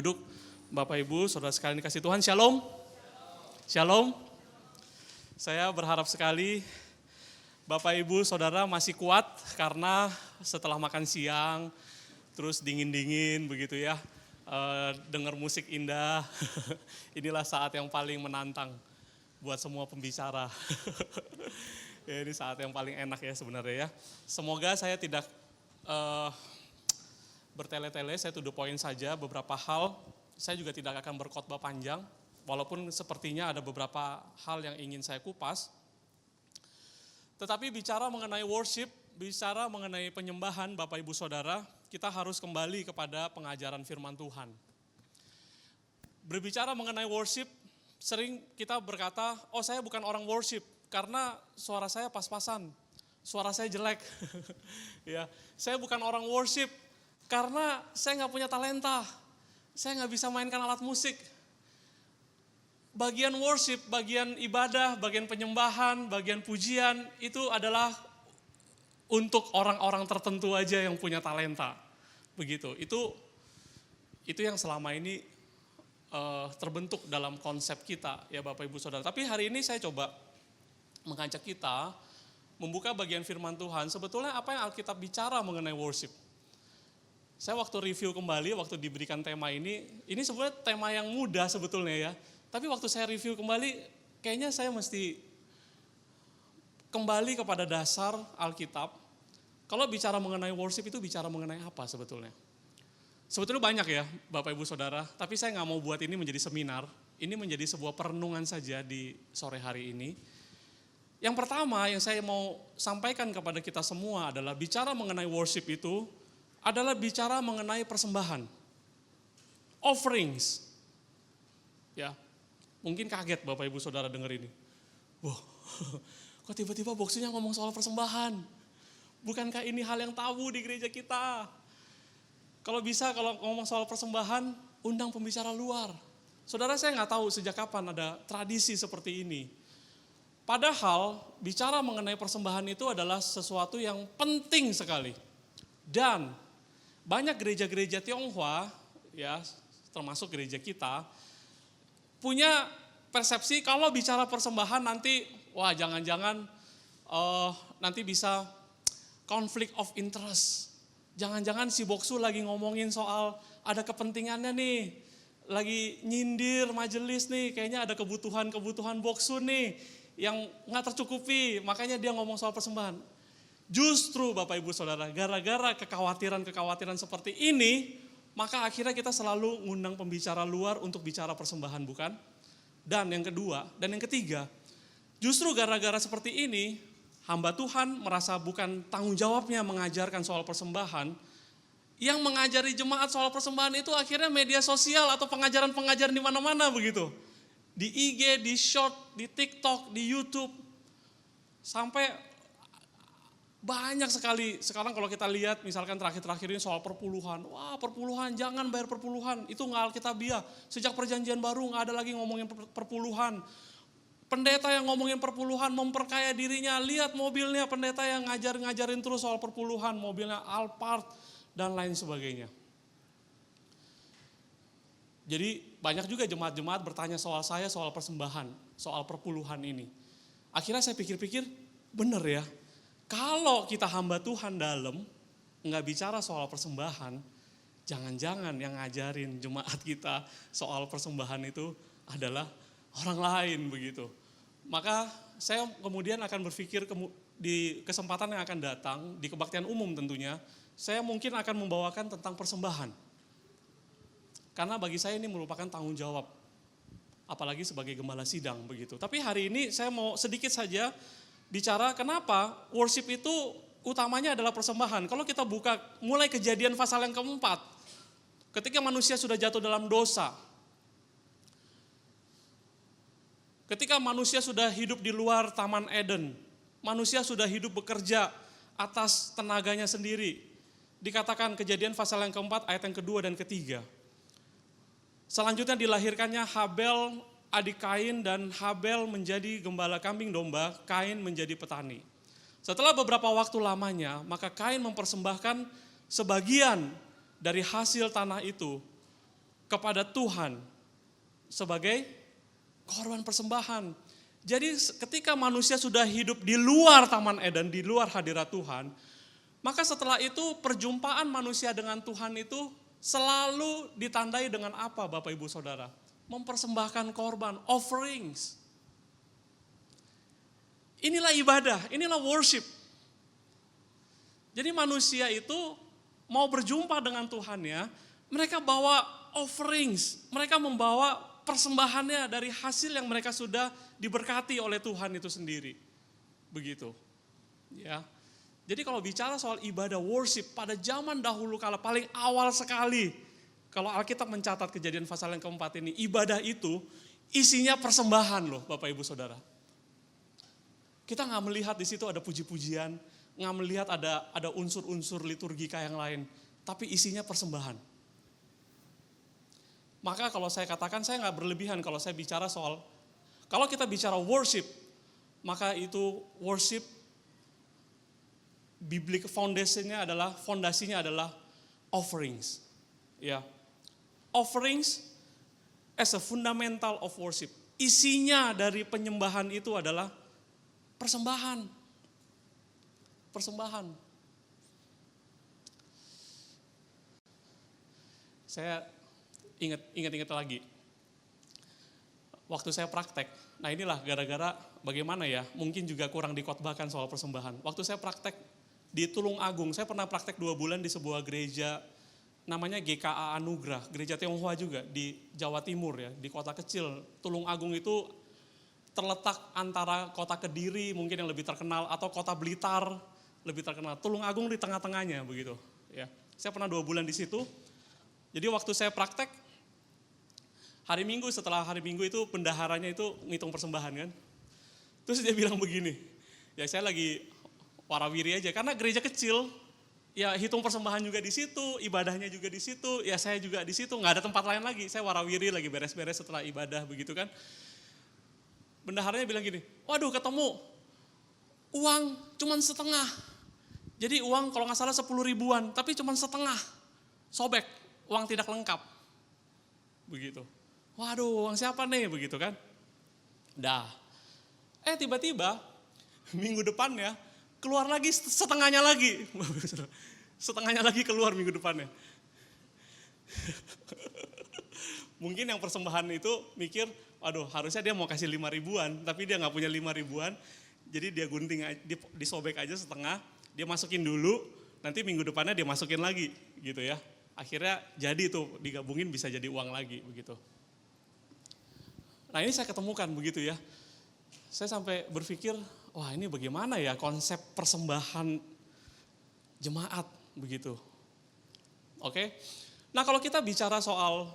duduk. Bapak Ibu, saudara sekalian dikasih Tuhan, Shalom. Shalom. Saya berharap sekali Bapak Ibu saudara masih kuat karena setelah makan siang, terus dingin-dingin begitu ya, dengar musik indah, inilah saat yang paling menantang buat semua pembicara. Ya, ini saat yang paling enak ya sebenarnya ya. Semoga saya tidak bertele-tele, saya to the point saja beberapa hal. Saya juga tidak akan berkhotbah panjang, walaupun sepertinya ada beberapa hal yang ingin saya kupas. Tetapi bicara mengenai worship, bicara mengenai penyembahan Bapak Ibu Saudara, kita harus kembali kepada pengajaran firman Tuhan. Berbicara mengenai worship, sering kita berkata, oh saya bukan orang worship, karena suara saya pas-pasan, suara saya jelek. Ya, saya bukan orang worship, karena saya nggak punya talenta, saya nggak bisa mainkan alat musik. Bagian worship, bagian ibadah, bagian penyembahan, bagian pujian itu adalah untuk orang-orang tertentu aja yang punya talenta. Begitu. Itu yang selama ini terbentuk dalam konsep kita ya Bapak Ibu Saudara. Tapi hari ini saya coba mengajak kita membuka bagian firman Tuhan. Sebetulnya apa yang Alkitab bicara mengenai worship? Saya waktu review kembali, waktu diberikan tema ini sebenarnya tema yang mudah sebetulnya ya. Tapi waktu saya review kembali, kayaknya saya mesti kembali kepada dasar Alkitab. Kalau bicara mengenai worship itu bicara mengenai apa sebetulnya? Sebetulnya banyak ya Bapak Ibu Saudara, tapi saya nggak mau buat ini menjadi seminar. Ini menjadi sebuah perenungan saja di sore hari ini. Yang pertama yang saya mau sampaikan kepada kita semua adalah bicara mengenai worship itu adalah bicara mengenai persembahan. Offerings. Ya. Mungkin kaget Bapak Ibu Saudara dengar ini. Wah, kok tiba-tiba boxnya ngomong soal persembahan? Bukankah ini hal yang tabu di gereja kita? Kalau bisa, kalau ngomong soal persembahan, undang pembicara luar. Saudara, saya nggak tahu sejak kapan ada tradisi seperti ini. Padahal, bicara mengenai persembahan itu adalah sesuatu yang penting sekali. Dan banyak gereja-gereja Tionghoa, ya termasuk gereja kita, punya persepsi kalau bicara persembahan nanti, wah jangan-jangan nanti bisa konflik of interest. Jangan-jangan si Boksu lagi ngomongin soal ada kepentingannya nih, lagi nyindir majelis nih, kayaknya ada kebutuhan Boksu nih yang nggak tercukupi, makanya dia ngomong soal persembahan. Justru Bapak Ibu Saudara, gara-gara kekhawatiran seperti ini, maka akhirnya kita selalu ngundang pembicara luar untuk bicara persembahan, bukan? Dan yang kedua, dan yang ketiga, justru gara-gara seperti ini, hamba Tuhan merasa bukan tanggung jawabnya mengajarkan soal persembahan. Yang mengajari jemaat soal persembahan itu akhirnya media sosial atau pengajaran-pengajaran di mana-mana begitu. Di IG, di short, di TikTok, di YouTube. Sampai banyak sekali, sekarang kalau kita lihat misalkan terakhir-terakhir ini soal perpuluhan. Wah perpuluhan, jangan bayar perpuluhan, itu nggak alkitabiah. Sejak perjanjian baru nggak ada lagi ngomongin perpuluhan. Pendeta yang ngomongin perpuluhan memperkaya dirinya, lihat mobilnya pendeta yang ngajarin terus soal perpuluhan, mobilnya Alphard dan lain sebagainya. Jadi banyak juga jemaat-jemaat bertanya soal persembahan, soal perpuluhan ini. Akhirnya saya pikir-pikir, bener ya. Kalau kita hamba Tuhan dalam, nggak bicara soal persembahan, jangan-jangan yang ngajarin jemaat kita soal persembahan itu adalah orang lain begitu. Maka saya kemudian akan berpikir di kesempatan yang akan datang, di kebaktian umum tentunya, saya mungkin akan membawakan tentang persembahan. Karena bagi saya ini merupakan tanggung jawab, apalagi sebagai gembala sidang begitu. Tapi hari ini saya mau sedikit saja bicara kenapa worship itu utamanya adalah persembahan. Kalau kita buka mulai Kejadian pasal yang keempat, ketika manusia sudah jatuh dalam dosa, ketika manusia sudah hidup di luar Taman Eden, manusia sudah hidup bekerja atas tenaganya sendiri. Dikatakan Kejadian pasal yang keempat ayat yang kedua dan ketiga. Selanjutnya dilahirkannya Habel, adik Kain, dan Habel menjadi gembala kambing domba, Kain menjadi petani. Setelah beberapa waktu lamanya, maka Kain mempersembahkan sebagian dari hasil tanah itu kepada Tuhan sebagai korban persembahan. Jadi ketika manusia sudah hidup di luar Taman Eden, di luar hadirat Tuhan, maka setelah itu perjumpaan manusia dengan Tuhan itu selalu ditandai dengan apa Bapak Ibu Saudara? Mempersembahkan korban, offerings. Inilah ibadah, inilah worship. Jadi manusia itu mau berjumpa dengan Tuhannya, mereka bawa offerings, mereka membawa persembahannya dari hasil yang mereka sudah diberkati oleh Tuhan itu sendiri. Begitu. Ya. Jadi kalau bicara soal ibadah worship pada zaman dahulu kala paling awal sekali, kalau Alkitab mencatat Kejadian pasal yang keempat ini, ibadah itu isinya persembahan loh Bapak Ibu Saudara. Kita nggak melihat di situ ada puji-pujian, nggak melihat ada unsur-unsur liturgika yang lain, tapi isinya persembahan. Maka kalau saya katakan saya nggak berlebihan kalau saya bicara soal, kalau kita bicara worship, maka itu worship biblical fondasinya adalah offerings. Ya. Offerings as a fundamental of worship. Isinya dari penyembahan itu adalah persembahan. Persembahan. Saya ingat lagi. Waktu saya praktek, nah inilah gara-gara bagaimana ya, mungkin juga kurang dikotbahkan soal persembahan. Waktu saya praktek di Tulung Agung, saya pernah praktek 2 bulan di sebuah gereja namanya GKA Anugrah, gereja Tionghoa juga di Jawa Timur ya, di kota kecil. Tulung Agung itu terletak antara kota Kediri mungkin yang lebih terkenal atau kota Blitar lebih terkenal. Tulung Agung di tengah-tengahnya begitu. Ya, saya pernah 2 bulan di situ. Jadi waktu saya praktek hari Minggu, setelah hari Minggu itu bendaharanya itu ngitung persembahan kan. Terus dia bilang begini, ya saya lagi warawiri aja karena gereja kecil. Ya hitung persembahan juga di situ, ibadahnya juga di situ, ya saya juga di situ, nggak ada tempat lain lagi. Saya warawiri lagi beres-beres setelah ibadah begitu kan. Bendaharanya bilang gini, waduh ketemu uang cuman setengah. Jadi uang kalau nggak salah 10 ribuan, tapi cuman setengah. Sobek, uang tidak lengkap. Begitu. Waduh uang siapa nih begitu kan. Dah. Tiba-tiba minggu depannya keluar lagi setengahnya lagi. Setengahnya lagi keluar minggu depannya. Mungkin yang persembahan itu mikir, waduh harusnya dia mau kasih 5 ribuan, tapi dia gak punya 5 ribuan. Jadi dia gunting, disobek aja setengah, dia masukin dulu, nanti minggu depannya dia masukin lagi gitu ya. Akhirnya jadi tuh digabungin bisa jadi uang lagi begitu. Nah ini saya ketemukan begitu ya. Saya sampai berpikir, wah ini bagaimana ya konsep persembahan jemaat begitu. Oke. Nah kalau kita bicara soal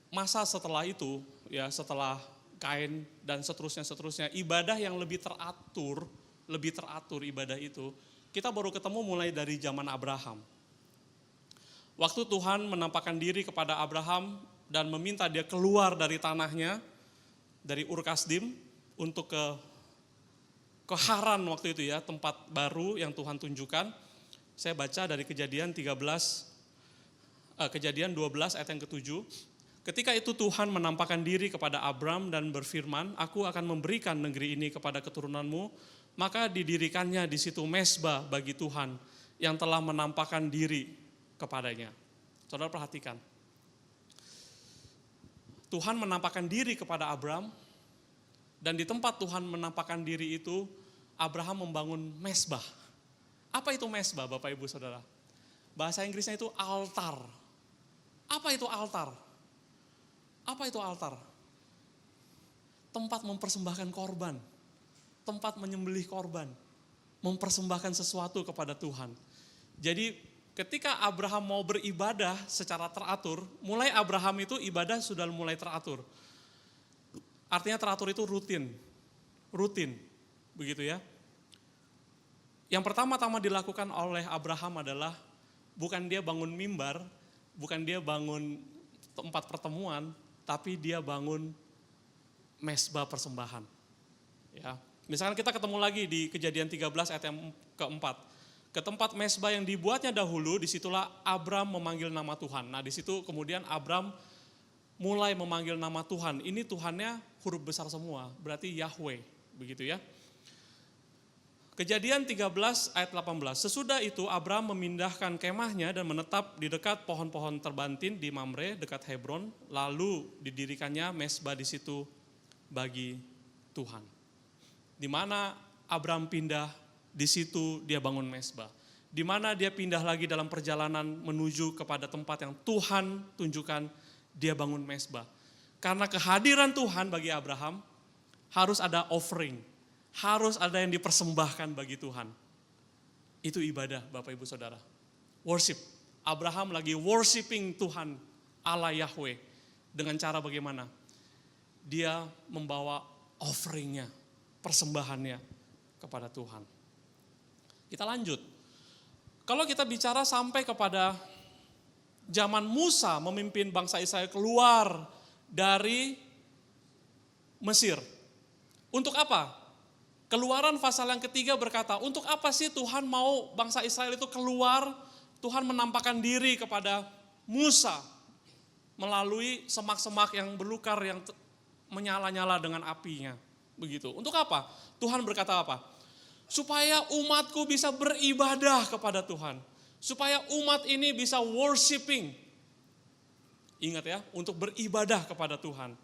masa setelah itu, ya setelah Kain dan seterusnya, ibadah yang lebih teratur ibadah itu, kita baru ketemu mulai dari zaman Abraham. Waktu Tuhan menampakkan diri kepada Abraham dan meminta dia keluar dari tanahnya, dari Ur Kasdim, untuk ke Haran waktu itu ya, tempat baru yang Tuhan tunjukkan. Saya baca dari Kejadian 12 ayat yang ke-7. Ketika itu Tuhan menampakkan diri kepada Abram dan berfirman, aku akan memberikan negeri ini kepada keturunanmu, maka didirikannya di situ mezbah bagi Tuhan yang telah menampakkan diri kepadanya. Saudara perhatikan. Tuhan menampakkan diri kepada Abram, dan di tempat Tuhan menampakkan diri itu, Abraham membangun mezbah. Apa itu mezbah Bapak Ibu Saudara? Bahasa Inggrisnya itu altar. Apa itu altar? Apa itu altar? Tempat mempersembahkan korban. Tempat menyembelih korban. Mempersembahkan sesuatu kepada Tuhan. Jadi ketika Abraham mau beribadah secara teratur, mulai Abraham itu ibadah sudah mulai teratur. Artinya teratur itu rutin, begitu ya. Yang pertama-tama dilakukan oleh Abraham adalah bukan dia bangun mimbar, bukan dia bangun tempat pertemuan, tapi dia bangun mezbah persembahan. Ya. Misalkan kita ketemu lagi di Kejadian 13 ayat yang keempat. Ke tempat mezbah yang dibuatnya dahulu, disitulah Abram memanggil nama Tuhan. Nah di situ kemudian Abram mulai memanggil nama Tuhan. Ini Tuhannya huruf besar semua, berarti Yahweh, begitu ya. Kejadian 13 ayat 18. Sesudah itu Abraham memindahkan kemahnya dan menetap di dekat pohon-pohon terbantin di Mamre dekat Hebron, lalu didirikannya mezbah di situ bagi Tuhan. Di mana Abraham pindah, di situ dia bangun mezbah. Di mana dia pindah lagi dalam perjalanan menuju kepada tempat yang Tuhan tunjukkan, dia bangun mezbah. Karena kehadiran Tuhan bagi Abraham harus ada offering, harus ada yang dipersembahkan bagi Tuhan. Itu ibadah Bapak Ibu Saudara. Worship. Abraham lagi worshiping Tuhan Allah Yahweh. Dengan cara bagaimana? Dia membawa offeringnya, persembahannya kepada Tuhan. Kita lanjut. Kalau kita bicara sampai kepada zaman Musa memimpin bangsa Israel keluar dari Mesir. Untuk apa? Keluaran pasal yang ketiga berkata, untuk apa sih Tuhan mau bangsa Israel itu keluar? Tuhan menampakkan diri kepada Musa melalui semak-semak yang belukar yang menyala-nyala dengan apinya. Begitu. Untuk apa? Tuhan berkata apa? Supaya umatku bisa beribadah kepada Tuhan. Supaya umat ini bisa worshiping. Ingat ya, untuk beribadah kepada Tuhan.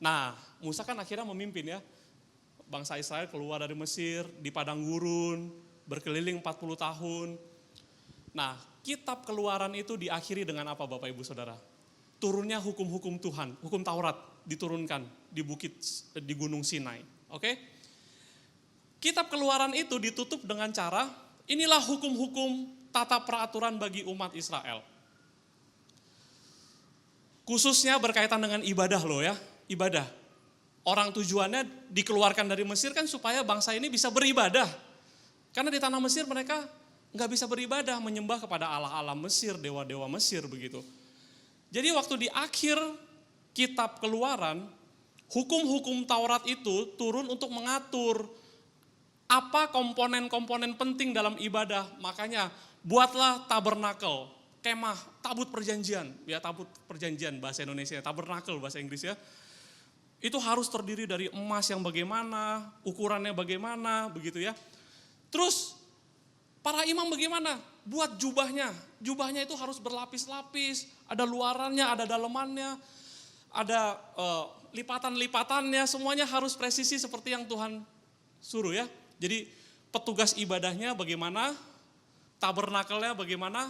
Nah, Musa kan akhirnya memimpin ya. Bangsa Israel keluar dari Mesir, di padang gurun, berkeliling 40 tahun. Nah, kitab Keluaran itu diakhiri dengan apa Bapak Ibu Saudara? Turunnya hukum-hukum Tuhan, hukum Taurat diturunkan di Gunung Sinai. Oke? Kitab Keluaran itu ditutup dengan cara, inilah hukum-hukum tata peraturan bagi umat Israel. Khususnya berkaitan dengan ibadah loh ya, ibadah. Orang tujuannya dikeluarkan dari Mesir kan supaya bangsa ini bisa beribadah. Karena di tanah Mesir mereka nggak bisa beribadah, menyembah kepada Allah-Allah Mesir, dewa-dewa Mesir begitu. Jadi waktu di akhir kitab Keluaran, hukum-hukum Taurat itu turun untuk mengatur apa komponen-komponen penting dalam ibadah. Makanya buatlah tabernakel, kemah, tabut perjanjian. Ya tabut perjanjian bahasa Indonesia, tabernakel bahasa Inggris ya. Itu harus terdiri dari emas yang bagaimana, ukurannya bagaimana, begitu ya. Terus para imam bagaimana? Buat jubahnya. Jubahnya itu harus berlapis-lapis, ada luarannya, ada dalemannya, ada lipatan-lipatannya, semuanya harus presisi seperti yang Tuhan suruh ya. Jadi petugas ibadahnya bagaimana, tabernakelnya bagaimana,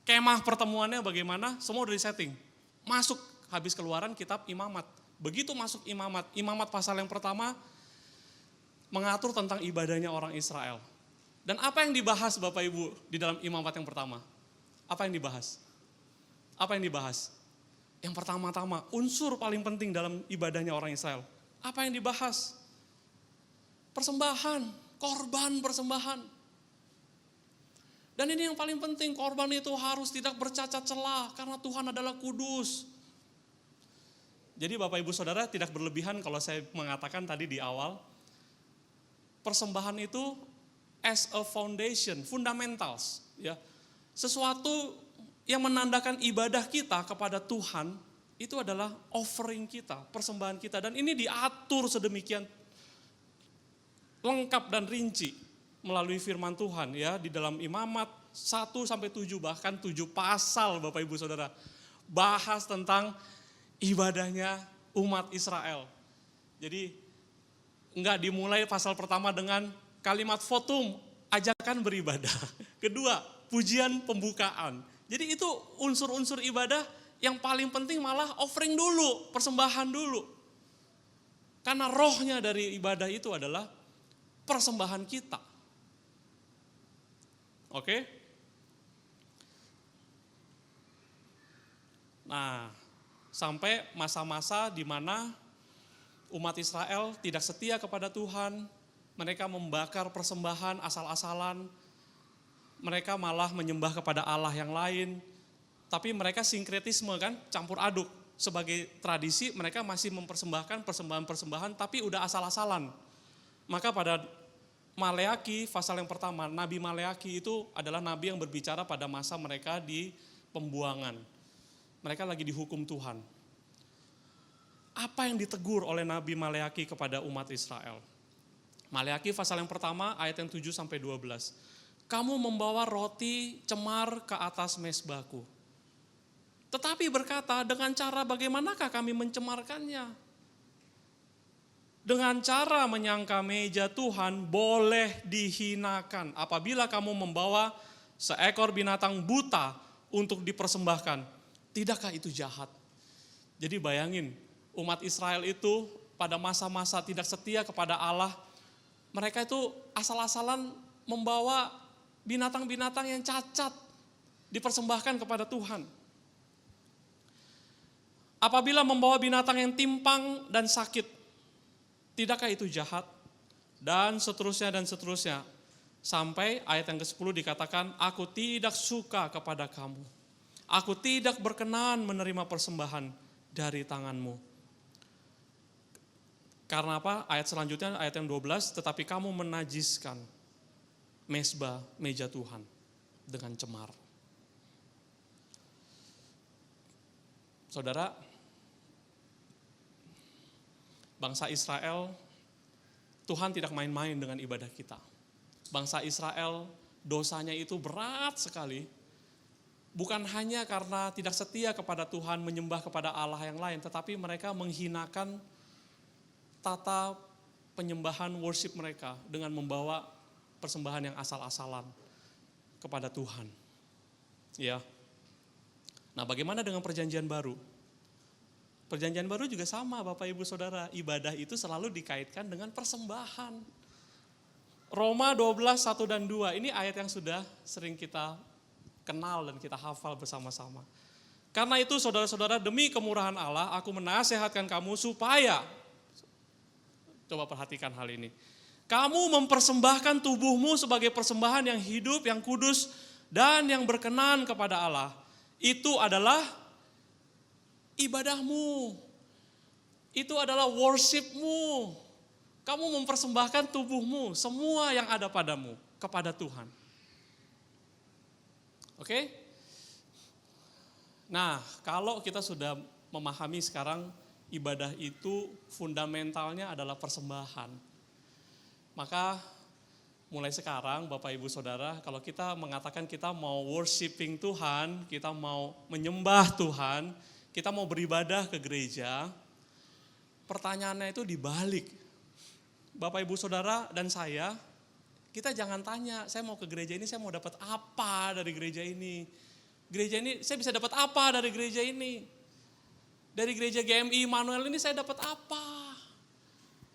kemah pertemuannya bagaimana, semua udah disetting. Masuk habis Keluaran kitab Imamat. Begitu masuk imamat pasal yang pertama mengatur tentang ibadahnya orang Israel. Dan apa yang dibahas Bapak Ibu di dalam imamat yang pertama? Apa yang dibahas? Apa yang dibahas? Yang pertama-tama, unsur paling penting dalam ibadahnya orang Israel. Apa yang dibahas? Persembahan, korban persembahan. Dan ini yang paling penting, korban itu harus tidak bercacat celah karena Tuhan adalah kudus. Jadi Bapak Ibu Saudara tidak berlebihan kalau saya mengatakan tadi di awal, persembahan itu as a foundation, fundamentals, ya. Sesuatu yang menandakan ibadah kita kepada Tuhan itu adalah offering kita, persembahan kita, dan ini diatur sedemikian lengkap dan rinci melalui firman Tuhan ya di dalam Imamat 1 sampai 7 bahkan 7 pasal Bapak Ibu Saudara bahas tentang ibadahnya umat Israel. Jadi enggak dimulai pasal pertama dengan kalimat votum, ajakan beribadah. Kedua, pujian pembukaan. Jadi itu unsur-unsur ibadah yang paling penting malah offering dulu, persembahan dulu. Karena rohnya dari ibadah itu adalah persembahan kita. Oke? Nah, sampai masa-masa di mana umat Israel tidak setia kepada Tuhan, mereka membakar persembahan asal-asalan, mereka malah menyembah kepada Allah yang lain, tapi mereka sinkretisme kan, campur aduk. Sebagai tradisi mereka masih mempersembahkan persembahan-persembahan tapi udah asal-asalan. Maka pada Maleaki, pasal yang pertama, Nabi Maleaki itu adalah nabi yang berbicara pada masa mereka di pembuangan. Mereka lagi dihukum Tuhan. apa yang ditegur oleh Nabi Maleaki kepada umat Israel. Maleaki pasal yang pertama ayat yang 7 sampai 12. Kamu membawa roti cemar ke atas mezbahku. Tetapi berkata, dengan cara bagaimanakah kami mencemarkannya? Dengan cara menyangka meja Tuhan boleh dihinakan apabila kamu membawa seekor binatang buta untuk dipersembahkan. Tidakkah itu jahat? Jadi bayangin, umat Israel itu pada masa-masa tidak setia kepada Allah, mereka itu asal-asalan membawa binatang-binatang yang cacat dipersembahkan kepada Tuhan. Apabila membawa binatang yang timpang dan sakit, tidakkah itu jahat? Dan seterusnya dan seterusnya. Sampai ayat yang ke-10 dikatakan, aku tidak suka kepada kamu. Aku tidak berkenan menerima persembahan dari tanganmu. Karena apa? Ayat selanjutnya, ayat yang 12, tetapi kamu menajiskan mezbah, meja Tuhan dengan cemar. Saudara, bangsa Israel, Tuhan tidak main-main dengan ibadah kita. Bangsa Israel, dosanya itu berat sekali. Bukan hanya karena tidak setia kepada Tuhan, menyembah kepada Allah yang lain, tetapi mereka menghinakan tata penyembahan worship mereka dengan membawa persembahan yang asal-asalan kepada Tuhan. Ya. Nah, bagaimana dengan perjanjian baru? Perjanjian baru juga sama, Bapak Ibu Saudara, ibadah itu selalu dikaitkan dengan persembahan. Roma 12, 1 dan 2, ini ayat yang sudah sering kita kenal dan kita hafal bersama-sama. Karena itu saudara-saudara, demi kemurahan Allah, aku menasehatkan kamu supaya, coba perhatikan hal ini, kamu mempersembahkan tubuhmu sebagai persembahan yang hidup, yang kudus, dan yang berkenan kepada Allah. Itu adalah ibadahmu. Itu adalah worshipmu. Kamu mempersembahkan tubuhmu, semua yang ada padamu, kepada Tuhan. Oke? Nah, kalau kita sudah memahami sekarang ibadah itu fundamentalnya adalah persembahan. Maka mulai sekarang Bapak Ibu Saudara, kalau kita mengatakan kita mau worshiping Tuhan, kita mau menyembah Tuhan, kita mau beribadah ke gereja, pertanyaannya itu dibalik. Bapak Ibu Saudara dan saya, kita jangan tanya, saya mau ke gereja ini, saya mau dapat apa dari gereja ini? Gereja ini, saya bisa dapat apa dari gereja ini? Dari gereja GMI Immanuel ini saya dapat apa?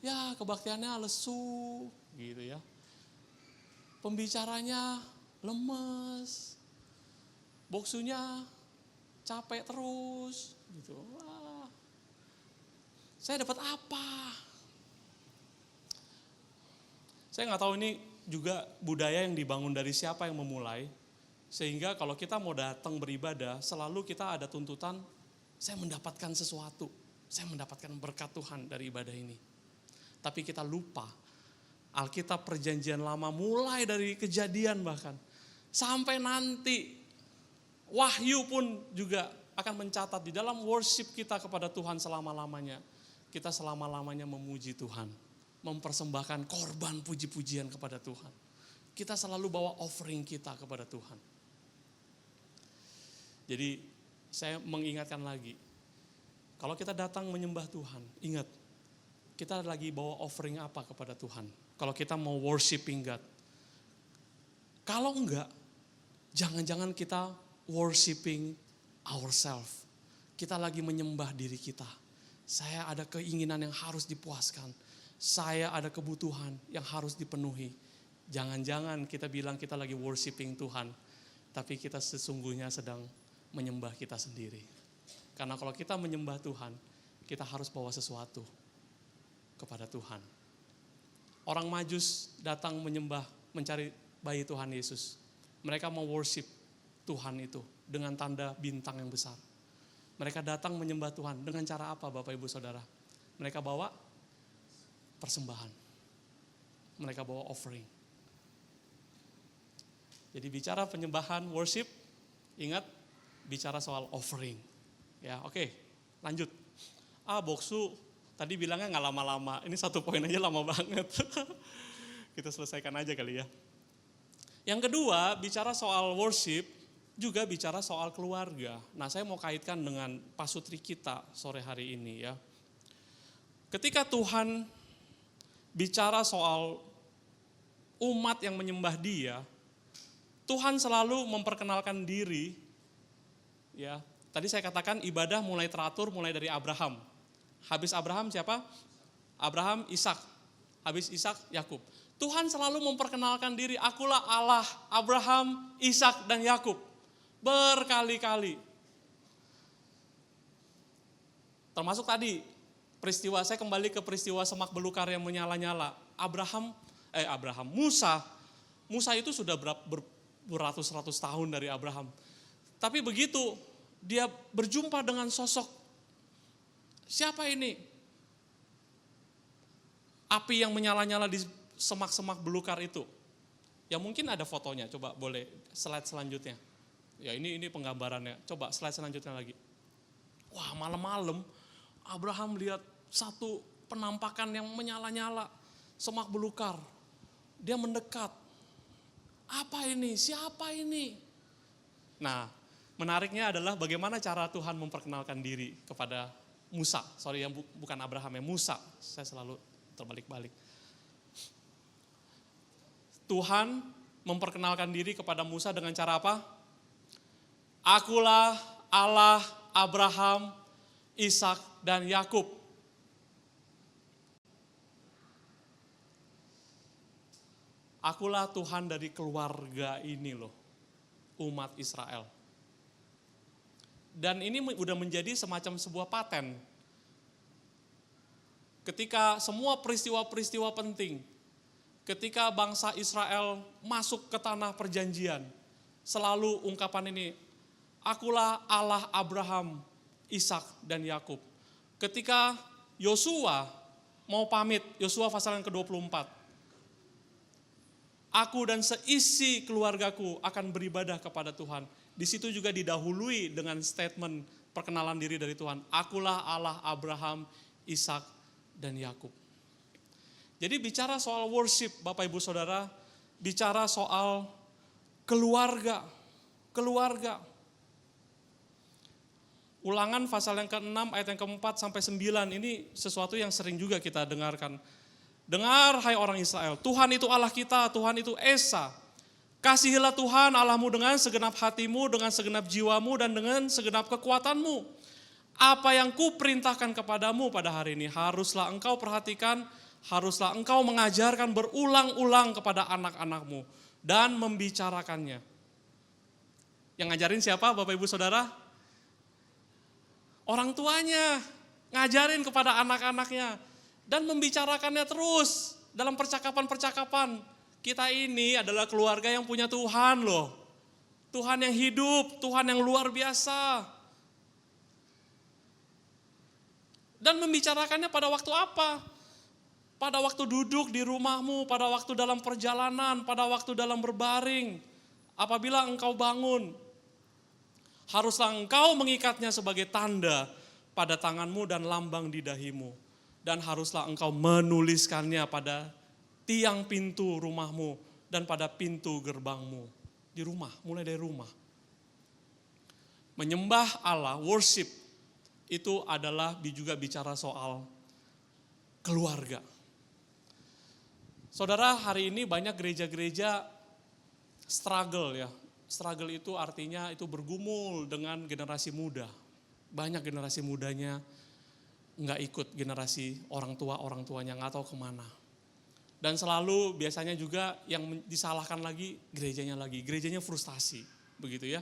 Ya, kebaktiannya lesu, gitu ya. Pembicaranya lemes. Boksunya capek terus, gitu. Wah, saya dapat apa? Saya nggak tahu ini juga budaya yang dibangun dari siapa yang memulai, sehingga kalau kita mau datang beribadah, selalu kita ada tuntutan, saya mendapatkan sesuatu, saya mendapatkan berkat Tuhan dari ibadah ini. Tapi kita lupa, Alkitab perjanjian lama mulai dari Kejadian bahkan, sampai nanti Wahyu pun juga akan mencatat di dalam worship kita kepada Tuhan selama-lamanya. Kita selama-lamanya memuji Tuhan, mempersembahkan korban puji-pujian kepada Tuhan. Kita selalu bawa offering kita kepada Tuhan. Jadi saya mengingatkan lagi, kalau kita datang menyembah Tuhan, ingat, kita lagi bawa offering apa kepada Tuhan. Kalau kita mau worshiping God. Kalau enggak, jangan-jangan kita worshiping ourselves. Kita lagi menyembah diri kita. Saya ada keinginan yang harus dipuaskan. Saya ada kebutuhan yang harus dipenuhi. Jangan-jangan kita bilang kita lagi worshiping Tuhan, tapi kita sesungguhnya sedang menyembah kita sendiri. Karena kalau kita menyembah Tuhan, kita harus bawa sesuatu kepada Tuhan. Orang Majus datang menyembah, mencari bayi Tuhan Yesus. Mereka mau worship Tuhan itu dengan tanda bintang yang besar. Mereka datang menyembah Tuhan dengan cara apa, Bapak Ibu Saudara? Mereka bawa persembahan. Mereka bawa offering. Jadi bicara penyembahan, worship, ingat bicara soal offering. Ya, oke, lanjut. Boksu, tadi bilangnya nggak lama-lama, ini satu poin aja lama banget. Kita selesaikan aja kali ya. Yang kedua, bicara soal worship, juga bicara soal keluarga. Nah, saya mau kaitkan dengan pasutri kita sore hari ini ya. Ketika Tuhan bicara soal umat yang menyembah Dia, Tuhan selalu memperkenalkan diri. Ya, tadi saya katakan ibadah mulai teratur mulai dari Abraham. Habis Abraham siapa? Abraham, Ishak. Habis Ishak, Yakub. Tuhan selalu memperkenalkan diri, akulah Allah Abraham, Ishak, dan Yakub. Berkali-kali. Termasuk tadi, peristiwa, saya kembali ke peristiwa semak belukar yang menyala-nyala. Musa itu sudah beratus-ratus tahun dari Abraham. Tapi begitu dia berjumpa dengan sosok, siapa ini? Api yang menyala-nyala di semak-semak belukar itu. Ya mungkin ada fotonya, coba boleh slide selanjutnya. Ya ini penggambarannya, coba slide selanjutnya lagi. Wah, malam-malam Abraham lihat satu penampakan yang menyala-nyala, semak belukar. Dia mendekat. Apa ini? Siapa ini? Nah, menariknya adalah bagaimana cara Tuhan memperkenalkan diri kepada Musa. Sorry, yang bukan Abraham, ya Musa. Saya selalu terbalik-balik. Tuhan memperkenalkan diri kepada Musa dengan cara apa? Akulah Allah Abraham, Ishak, dan Yakub. Akulah Tuhan dari keluarga ini loh, umat Israel. Dan ini udah menjadi semacam sebuah paten. Ketika semua peristiwa-peristiwa penting, ketika bangsa Israel masuk ke tanah perjanjian, selalu ungkapan ini, akulah Allah Abraham, Ishak, dan Yakub. Ketika Yosua mau pamit, Yosua pasal yang ke-24, aku dan seisi keluargaku akan beribadah kepada Tuhan. Di situ juga didahului dengan statement perkenalan diri dari Tuhan, akulah Allah Abraham, Ishak, dan Yakub. Jadi bicara soal worship, Bapak Ibu Saudara, bicara soal keluarga. Ulangan pasal yang ke-6 ayat yang ke-4 sampai 9 ini sesuatu yang sering juga kita dengarkan. Dengar hai orang Israel, Tuhan itu Allah kita, Tuhan itu Esa. Kasihilah Tuhan Allahmu dengan segenap hatimu, dengan segenap jiwamu, dan dengan segenap kekuatanmu. Apa yang kuperintahkan kepadamu pada hari ini, haruslah engkau perhatikan, haruslah engkau mengajarkan berulang-ulang kepada anak-anakmu dan membicarakannya. Yang ngajarin siapa Bapak Ibu Saudara? Orang tuanya ngajarin kepada anak-anaknya dan membicarakannya terus dalam percakapan-percakapan. Kita ini adalah keluarga yang punya Tuhan loh. Tuhan yang hidup, Tuhan yang luar biasa. Dan membicarakannya pada waktu apa? Pada waktu duduk di rumahmu, pada waktu dalam perjalanan, pada waktu dalam berbaring. Apabila engkau bangun, haruslah engkau mengikatnya sebagai tanda pada tanganmu dan lambang di dahimu. Dan haruslah engkau menuliskannya pada tiang pintu rumahmu dan pada pintu gerbangmu. Di rumah, mulai dari rumah. Menyembah Allah, worship, itu adalah juga bicara soal keluarga. Saudara, hari ini banyak gereja-gereja struggle ya. Struggle itu artinya itu bergumul dengan generasi muda. Banyak generasi mudanya nggak ikut generasi orang tuanya nggak tahu kemana. Dan selalu biasanya juga yang disalahkan lagi gerejanya frustasi, begitu ya.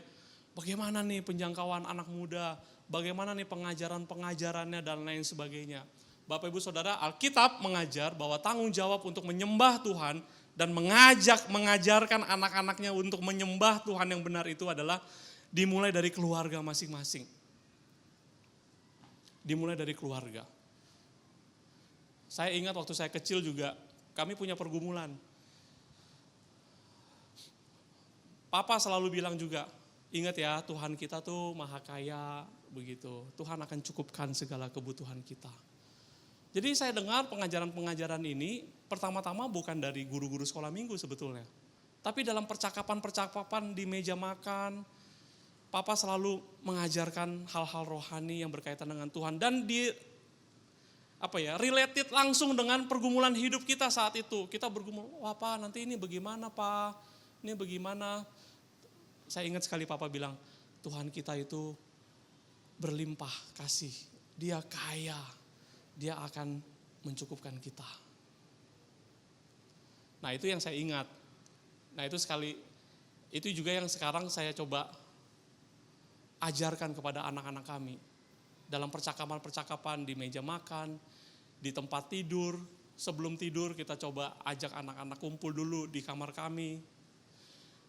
Bagaimana nih penjangkauan anak mengajarannya, bagaimana nih pengajarannya dan lain sebagainya. Bapak Ibu Saudara, Alkitab mengajar bahwa tanggung jawab untuk menyembah Tuhan dan mengajarkan anak-anaknya untuk menyembah Tuhan yang benar itu adalah dimulai dari keluarga masing-masing. Dimulai dari keluarga. Saya ingat waktu saya kecil juga, kami punya pergumulan. Papa selalu bilang juga, Ingat ya, Tuhan kita tuh maha kaya, begitu. Tuhan akan cukupkan segala kebutuhan kita. Jadi saya dengar pengajaran-pengajaran ini pertama-tama bukan dari guru-guru sekolah minggu sebetulnya. Tapi dalam percakapan-percakapan di meja makan, Papa selalu mengajarkan hal-hal rohani yang berkaitan dengan Tuhan. Dan related langsung dengan pergumulan hidup kita saat itu. Kita bergumul, wah Pak nanti ini bagaimana Pak, ini bagaimana. Saya ingat sekali Papa bilang, Tuhan kita itu berlimpah kasih, Dia kaya, Dia akan mencukupkan kita. Nah itu yang saya ingat. Nah itu juga yang sekarang saya coba ajarkan kepada anak-anak kami. Dalam percakapan-percakapan di meja makan, di tempat tidur, sebelum tidur kita coba ajak anak-anak kumpul dulu di kamar kami.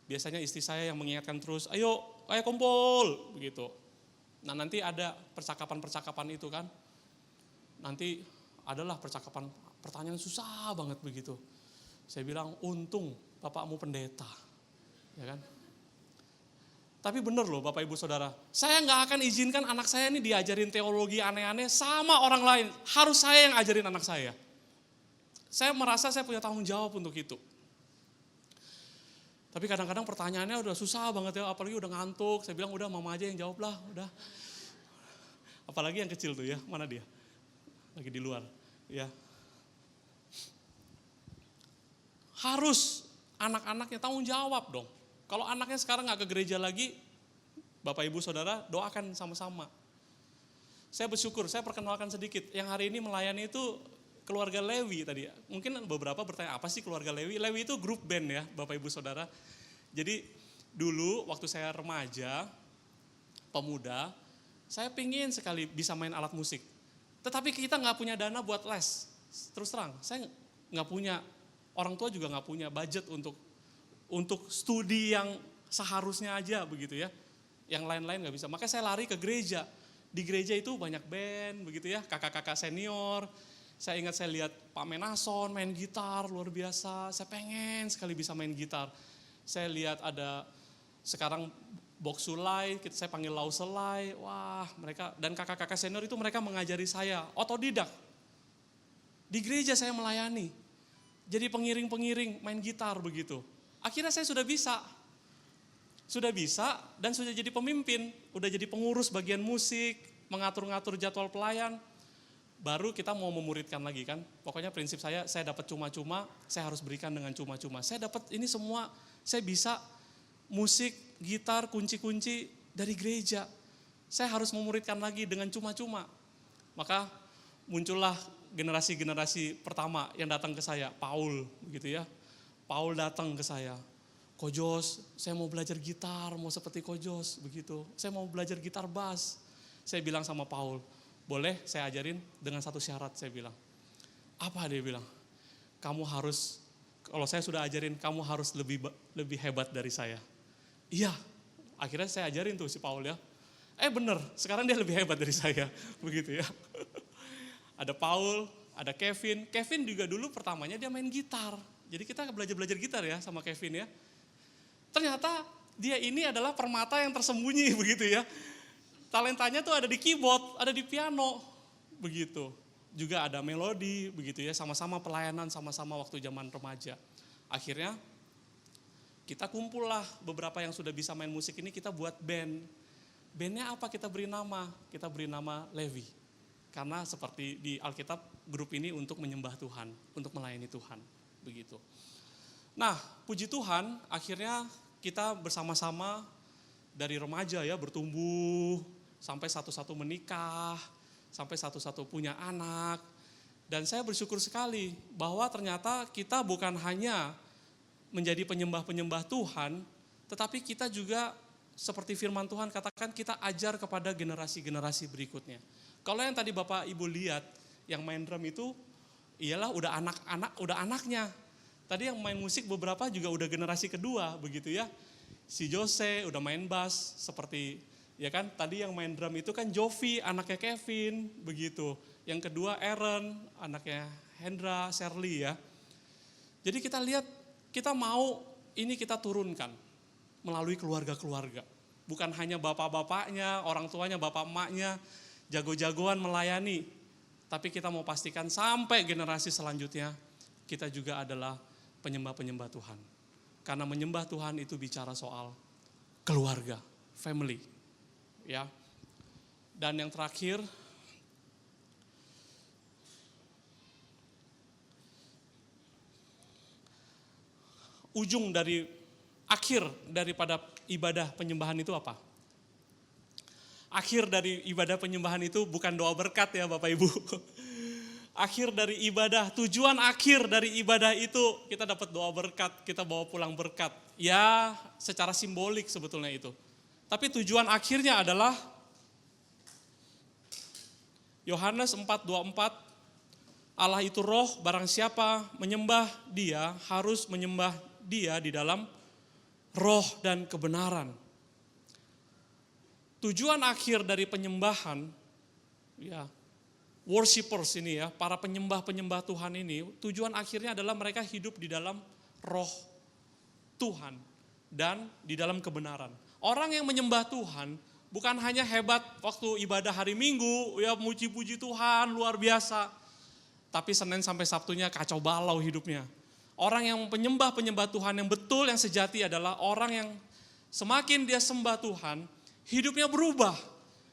Biasanya istri saya yang mengingatkan terus, ayo kumpul, begitu. Nah nanti ada percakapan-percakapan itu kan, nanti adalah pertanyaan susah banget begitu. Saya bilang, untung bapakmu pendeta, ya kan. Tapi benar loh Bapak Ibu Saudara, saya nggak akan izinkan anak saya ini diajarin teologi aneh-aneh sama orang lain. Harus saya yang ajarin anak saya. Saya merasa saya punya tanggung jawab untuk itu. Tapi kadang-kadang pertanyaannya udah susah banget ya, apalagi udah ngantuk. Saya bilang udah mama aja yang jawab lah, udah. Apalagi yang kecil tuh ya, mana dia? Lagi di luar, ya. Harus anak-anaknya tanggung jawab dong. Kalau anaknya sekarang gak ke gereja lagi, Bapak Ibu Saudara doakan sama-sama. Saya bersyukur, saya perkenalkan sedikit. Yang hari ini melayani itu keluarga Lewi tadi. Mungkin beberapa bertanya, apa sih keluarga Lewi? Lewi itu grup band ya Bapak Ibu Saudara. Jadi dulu waktu saya remaja, pemuda, saya pingin sekali bisa main alat musik. Tetapi kita gak punya dana buat les. Terus terang, saya gak punya, orang tua juga gak punya budget untuk studi yang seharusnya aja begitu ya. Yang lain-lain gak bisa. Makanya saya lari ke gereja. Di gereja itu banyak band begitu ya, kakak-kakak senior. Saya ingat saya lihat Pak Menason main gitar luar biasa. Saya pengen sekali bisa main gitar. Saya lihat ada sekarang Bok Sulai, saya panggil Lau Selai. Wah mereka dan kakak-kakak senior itu mereka mengajari saya otodidak. Di gereja saya melayani. Jadi pengiring-pengiring main gitar begitu. Akhirnya saya sudah bisa dan sudah jadi pemimpin. Udah jadi pengurus bagian musik, mengatur-ngatur jadwal pelayan. Baru kita mau memuridkan lagi kan. Pokoknya prinsip saya dapat cuma-cuma, saya harus berikan dengan cuma-cuma. Saya dapat ini semua, saya bisa musik, gitar, kunci-kunci dari gereja. Saya harus memuridkan lagi dengan cuma-cuma. Maka muncullah generasi-generasi pertama yang datang ke saya, Paul gitu ya. Paul datang ke saya, Kojos, saya mau belajar gitar, mau seperti Kojos begitu. Saya mau belajar gitar bass. Saya bilang sama Paul, boleh saya ajarin dengan satu syarat, saya bilang. Apa dia bilang? Kamu harus, kalau saya sudah ajarin, kamu harus lebih hebat dari saya. Iya, akhirnya saya ajarin tuh si Paul ya. Bener, sekarang dia lebih hebat dari saya, begitu ya. Ada Paul, ada Kevin. Kevin juga dulu pertamanya dia main gitar. Jadi kita belajar gitar ya sama Kevin ya. Ternyata dia ini adalah permata yang tersembunyi begitu ya. Talentanya tuh ada di keyboard, ada di piano, begitu. Juga ada melodi, begitu ya, sama-sama pelayanan, sama-sama waktu zaman remaja. Akhirnya kita kumpul lah beberapa yang sudah bisa main musik ini, kita buat band. Bandnya apa kita beri nama? Kita beri nama Levi. Karena seperti di Alkitab, grup ini untuk menyembah Tuhan, untuk melayani Tuhan, begitu. Nah, puji Tuhan, akhirnya kita bersama-sama dari remaja ya bertumbuh, sampai satu-satu menikah, sampai satu-satu punya anak. Dan saya bersyukur sekali bahwa ternyata kita bukan hanya menjadi penyembah-penyembah Tuhan, tetapi kita juga seperti firman Tuhan katakan kita ajar kepada generasi-generasi berikutnya. Kalau yang tadi Bapak Ibu lihat, yang main drum itu, iyalah udah anaknya. Tadi yang main musik beberapa juga udah generasi kedua begitu ya. Si Jose udah main bass seperti ya kan, tadi yang main drum itu kan Jovi, anaknya Kevin, begitu. Yang kedua Aaron, anaknya Hendra, Shirley ya. Jadi kita lihat, kita mau ini kita turunkan melalui keluarga-keluarga. Bukan hanya bapak-bapaknya, orang tuanya, bapak emaknya, jago-jagoan melayani. Tapi kita mau pastikan sampai generasi selanjutnya, kita juga adalah penyembah-penyembah Tuhan. Karena menyembah Tuhan itu bicara soal keluarga, family. Ya. Dan yang terakhir, ujung dari akhir daripada ibadah penyembahan itu apa? Akhir dari ibadah penyembahan itu bukan doa berkat ya Bapak Ibu. Akhir dari ibadah, tujuan akhir dari ibadah itu kita dapat doa berkat, kita bawa pulang berkat. Ya secara simbolik sebetulnya itu. Tapi tujuan akhirnya adalah Yohanes 4:24, Allah itu roh, barang siapa menyembah dia harus menyembah dia di dalam roh dan kebenaran. Tujuan akhir dari penyembahan, ya, worshipers ini ya, para penyembah-penyembah Tuhan ini, tujuan akhirnya adalah mereka hidup di dalam roh Tuhan dan di dalam kebenaran. Orang yang menyembah Tuhan bukan hanya hebat waktu ibadah hari Minggu, ya muji-puji Tuhan luar biasa, tapi Senin sampai Sabtunya kacau balau hidupnya. Orang yang penyembah-penyembah Tuhan yang betul, yang sejati adalah orang yang semakin dia sembah Tuhan, hidupnya berubah.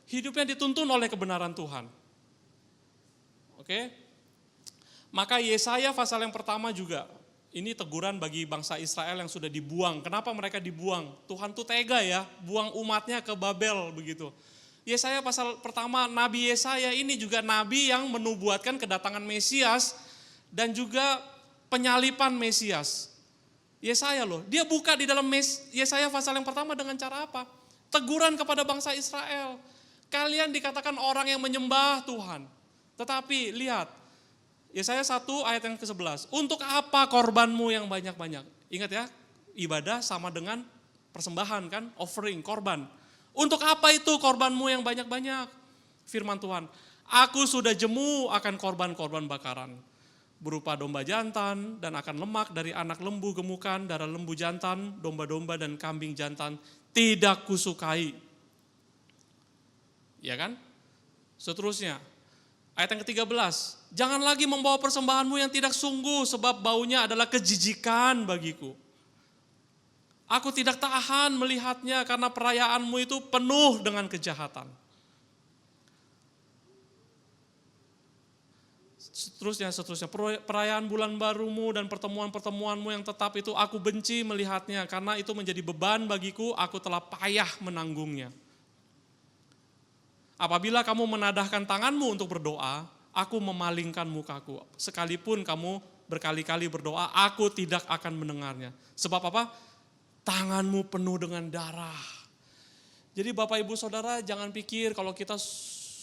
Hidupnya dituntun oleh kebenaran Tuhan. Oke? Maka Yesaya pasal yang pertama juga, ini teguran bagi bangsa Israel yang sudah dibuang. Kenapa mereka dibuang? Tuhan tuh tega ya, buang umatnya ke Babel begitu. Yesaya pasal pertama, Nabi Yesaya ini juga nabi yang menubuatkan kedatangan Mesias dan juga penyalipan Mesias. Yesaya loh, dia buka di dalam Yesaya pasal yang pertama dengan cara apa? Teguran kepada bangsa Israel. Kalian dikatakan orang yang menyembah Tuhan. Tetapi lihat, Yesaya 1 ayat yang ke-11. Untuk apa korbanmu yang banyak-banyak? Ingat ya, ibadah sama dengan persembahan kan, offering, korban. Untuk apa itu korbanmu yang banyak-banyak? Firman Tuhan, aku sudah jemu akan korban-korban bakaran. Berupa domba jantan dan akan lemak dari anak lembu gemukan, darah lembu jantan, domba-domba dan kambing jantan tidak kusukai. Ya kan? Seterusnya, ayat yang ke-13, jangan lagi membawa persembahanmu yang tidak sungguh sebab baunya adalah kejijikan bagiku. Aku tidak tahan melihatnya karena perayaanmu itu penuh dengan kejahatan. Seterusnya, perayaan bulan barumu dan pertemuan-pertemuanmu yang tetap itu aku benci melihatnya karena itu menjadi beban bagiku, aku telah payah menanggungnya. Apabila kamu menadahkan tanganmu untuk berdoa, aku memalingkan mukaku. Sekalipun kamu berkali-kali berdoa, aku tidak akan mendengarnya. Sebab apa? Tanganmu penuh dengan darah. Jadi Bapak Ibu Saudara jangan pikir kalau kita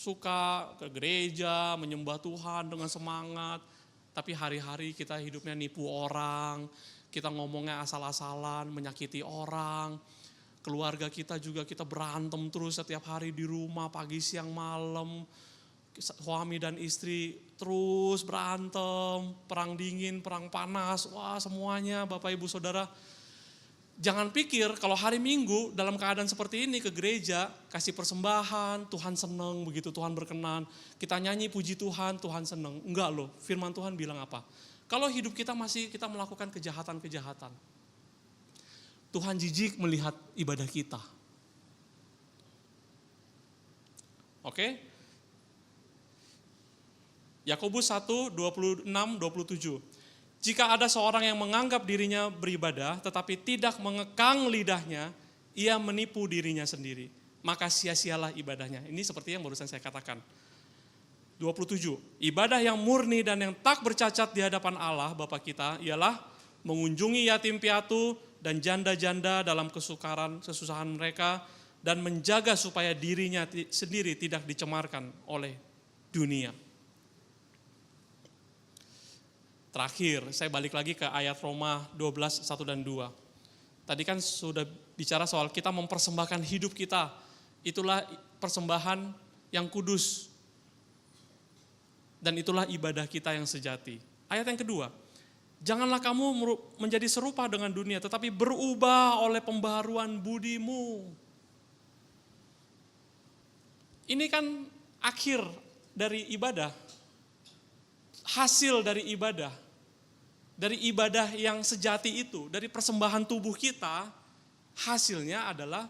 suka ke gereja, menyembah Tuhan dengan semangat, tapi hari-hari kita hidupnya nipu orang, kita ngomongnya asal-asalan, menyakiti orang, keluarga kita juga kita berantem terus setiap hari di rumah, pagi, siang, malam, suami dan istri terus berantem, perang dingin, perang panas, wah semuanya Bapak Ibu Saudara. Jangan pikir kalau hari Minggu dalam keadaan seperti ini ke gereja, kasih persembahan, Tuhan senang begitu, Tuhan berkenan. Kita nyanyi puji Tuhan, Tuhan senang. Enggak loh, firman Tuhan bilang apa? Kalau hidup kita masih kita melakukan kejahatan-kejahatan, Tuhan jijik melihat ibadah kita. Oke? Yakobus 1, 26, 27. Jika ada seorang yang menganggap dirinya beribadah tetapi tidak mengekang lidahnya, ia menipu dirinya sendiri. Maka sia-sialah ibadahnya. Ini seperti yang barusan saya katakan. 27. Ibadah yang murni dan yang tak bercacat di hadapan Allah Bapa kita ialah mengunjungi yatim piatu dan janda-janda dalam kesusahan mereka dan menjaga supaya dirinya sendiri tidak dicemarkan oleh dunia. Terakhir, saya balik lagi ke ayat Roma 12, 1 dan 2. Tadi kan sudah bicara soal kita mempersembahkan hidup kita. Itulah persembahan yang kudus. Dan itulah ibadah kita yang sejati. Ayat yang kedua, janganlah kamu menjadi serupa dengan dunia, tetapi berubah oleh pembaharuan budimu. Ini kan akhir dari ibadah, hasil dari ibadah yang sejati itu, dari persembahan tubuh kita, hasilnya adalah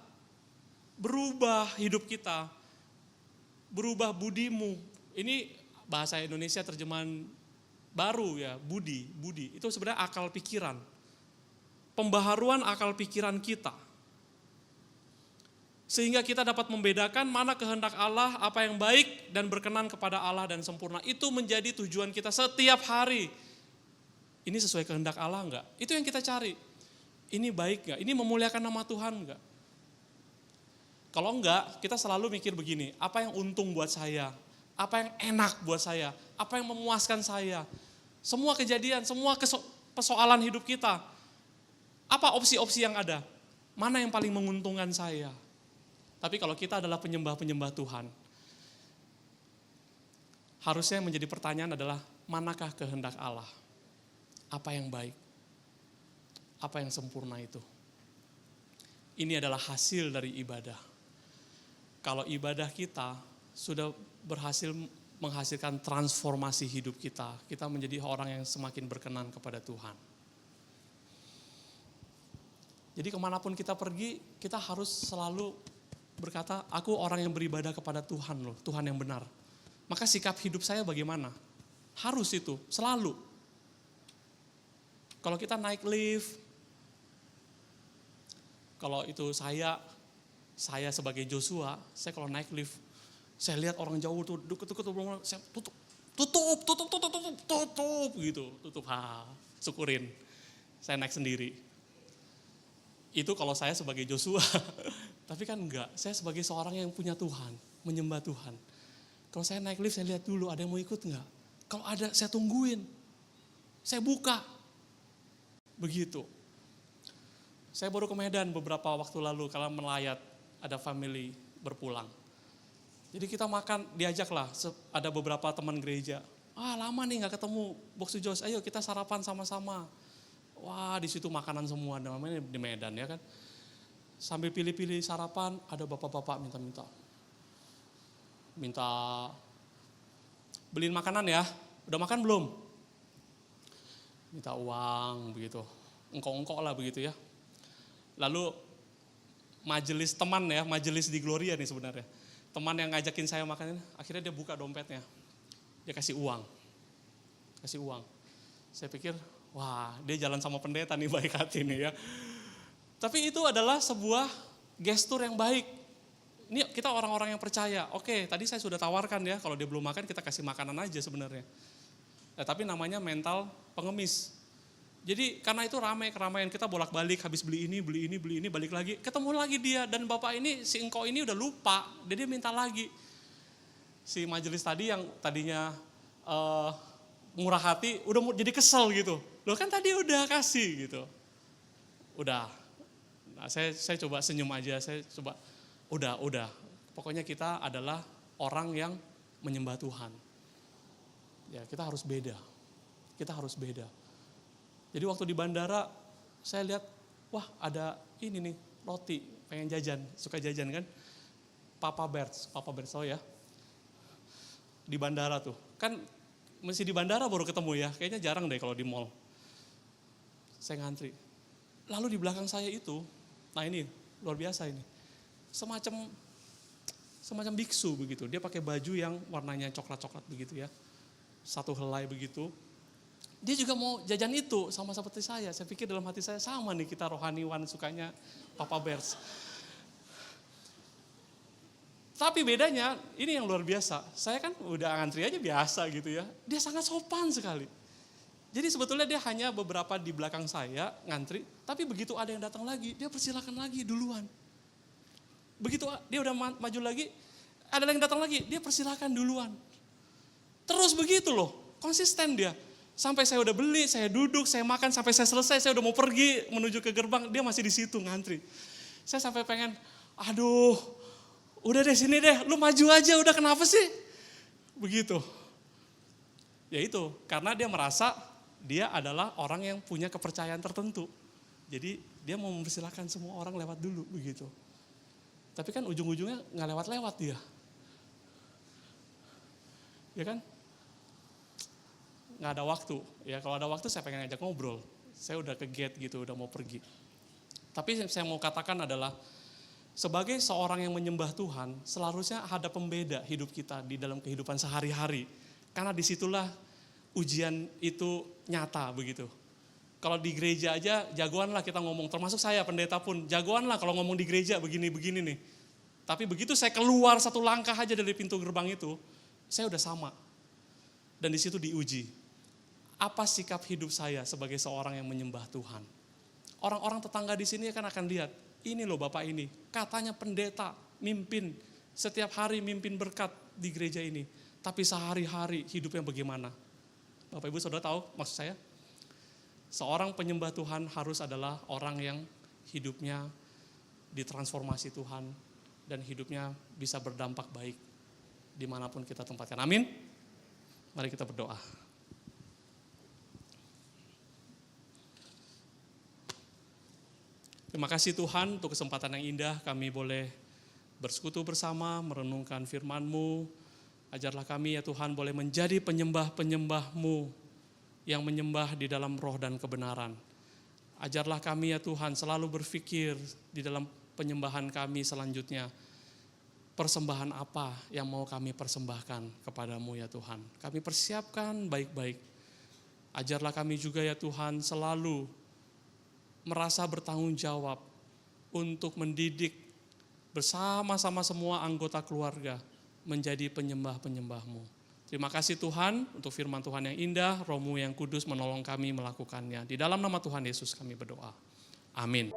berubah hidup kita, berubah budimu. Ini bahasa Indonesia terjemahan baru ya, budi. Itu sebenarnya akal pikiran. Pembaharuan akal pikiran kita. Sehingga kita dapat membedakan mana kehendak Allah, apa yang baik dan berkenan kepada Allah dan sempurna. Itu menjadi tujuan kita setiap hari. Ini sesuai kehendak Allah enggak? Itu yang kita cari. Ini baik enggak? Ini memuliakan nama Tuhan enggak? Kalau enggak, kita selalu mikir begini, apa yang untung buat saya? Apa yang enak buat saya? Apa yang memuaskan saya? Semua kejadian, semua persoalan hidup kita. Apa opsi-opsi yang ada? Mana yang paling menguntungkan saya? Tapi kalau kita adalah penyembah-penyembah Tuhan, harusnya yang menjadi pertanyaan adalah, manakah kehendak Allah? Apa yang baik? Apa yang sempurna itu? Ini adalah hasil dari ibadah. Kalau ibadah kita sudah berhasil menghasilkan transformasi hidup kita, kita menjadi orang yang semakin berkenan kepada Tuhan. Jadi kemanapun kita pergi, kita harus selalu berkata, aku orang yang beribadah kepada Tuhan loh, Tuhan yang benar. Maka sikap hidup saya bagaimana? Harus itu, selalu. Kalau kita naik lift, kalau itu saya sebagai Joshua, saya kalau naik lift, saya lihat orang jauh tuh, deket-deket, saya tutup gitu, syukurin. Saya naik sendiri. Itu kalau saya sebagai Joshua, tapi kan enggak, saya sebagai seorang yang punya Tuhan, menyembah Tuhan. Kalau saya naik lift, saya lihat dulu ada yang mau ikut enggak. Kalau ada, saya tungguin, saya buka. Begitu. Saya baru ke Medan beberapa waktu lalu, kalau melayat, ada family berpulang. Jadi kita makan, diajaklah, ada beberapa teman gereja. Lama nih gak ketemu, Box to Josh, ayo kita sarapan sama-sama. Wah, di situ makanan semua, namanya di Medan ya kan. Sambil pilih-pilih sarapan, ada bapak-bapak minta beliin makanan ya. Udah makan belum? Minta uang begitu. Engkok-engkok lah begitu ya. Lalu majelis teman ya, majelis di Gloria nih sebenarnya. Teman yang ngajakin saya makan, akhirnya dia buka dompetnya. Dia kasih uang. Saya pikir, wah, dia jalan sama pendeta nih, baik hati nih ya. Tapi itu adalah sebuah gestur yang baik. Ini kita orang-orang yang percaya. Oke, tadi saya sudah tawarkan ya, kalau dia belum makan kita kasih makanan aja sebenarnya. Tapi namanya mental pengemis. Jadi karena itu ramai keramaian, kita bolak-balik, habis beli ini, balik lagi. Ketemu lagi dia, dan bapak ini, si engkau ini udah lupa, dia minta lagi. Si majelis tadi yang tadinya murah hati, udah jadi kesel gitu. Loh kan tadi udah kasih gitu. Udah. Nah, saya coba senyum aja, saya coba udah. Pokoknya kita adalah orang yang menyembah Tuhan. Ya, kita harus beda. Jadi waktu di bandara saya lihat, wah ada ini nih, roti, pengen jajan, suka jajan kan. Papa Bears tau ya. Di bandara tuh, kan mesti di bandara baru ketemu ya, kayaknya jarang deh kalau di mall. Saya ngantri. Lalu di belakang saya itu, nah ini luar biasa ini, semacam biksu begitu. Dia pakai baju yang warnanya coklat-coklat begitu ya, satu helai begitu. Dia juga mau jajan itu sama seperti saya. Saya pikir dalam hati saya sama nih, kita rohaniwan sukanya Papa Bears. Tapi bedanya ini yang luar biasa. Saya kan udah ngantri aja biasa gitu ya. Dia sangat sopan sekali. Jadi sebetulnya dia hanya beberapa di belakang saya ngantri, tapi begitu ada yang datang lagi, dia persilakan lagi duluan. Begitu dia udah maju lagi, ada yang datang lagi, dia persilakan duluan. Terus begitu loh, konsisten dia. Sampai saya udah beli, saya duduk, saya makan, sampai saya selesai, saya udah mau pergi menuju ke gerbang, dia masih di situ ngantri. Saya sampai pengen, aduh, udah deh sini deh, lu maju aja, udah kenapa sih? Begitu. Ya itu, karena dia merasa dia adalah orang yang punya kepercayaan tertentu. Jadi dia mau mempersilahkan semua orang lewat dulu begitu. Tapi kan ujung-ujungnya nggak lewat-lewat dia. Ya kan? Nggak ada waktu. Ya kalau ada waktu saya pengen ngajak ngobrol. Saya udah ke gate gitu, udah mau pergi. Tapi saya mau katakan adalah, sebagai seorang yang menyembah Tuhan, seharusnya ada pembeda hidup kita di dalam kehidupan sehari-hari. Karena disitulah ujian itu nyata begitu. Kalau di gereja aja jagoan lah kita ngomong, termasuk saya pendeta pun jagoan lah kalau ngomong di gereja begini-begini nih. Tapi begitu saya keluar satu langkah aja dari pintu gerbang itu, saya udah sama. Dan di situ diuji. Apa sikap hidup saya sebagai seorang yang menyembah Tuhan? Orang-orang tetangga di sini kan akan lihat, ini loh Bapak ini, katanya pendeta, mimpin, setiap hari mimpin berkat di gereja ini. Tapi sehari-hari hidupnya bagaimana? Bapak Ibu Saudara tahu maksud saya? Seorang penyembah Tuhan harus adalah orang yang hidupnya ditransformasi Tuhan dan hidupnya bisa berdampak baik dimanapun kita tempatkan. Amin. Mari kita berdoa. Terima kasih Tuhan untuk kesempatan yang indah kami boleh bersekutu bersama, merenungkan firman-Mu. Ajarlah kami ya Tuhan boleh menjadi penyembah-penyembah-Mu yang menyembah di dalam roh dan kebenaran. Ajarlah kami ya Tuhan selalu berpikir di dalam penyembahan kami selanjutnya. Persembahan apa yang mau kami persembahkan kepadamu ya Tuhan. Kami persiapkan baik-baik. Ajarlah kami juga ya Tuhan selalu merasa bertanggung jawab untuk mendidik bersama-sama semua anggota keluarga menjadi penyembah-penyembah-Mu. Terima kasih Tuhan untuk firman Tuhan yang indah, Roh-Mu yang kudus menolong kami melakukannya. Di dalam nama Tuhan Yesus kami berdoa. Amin.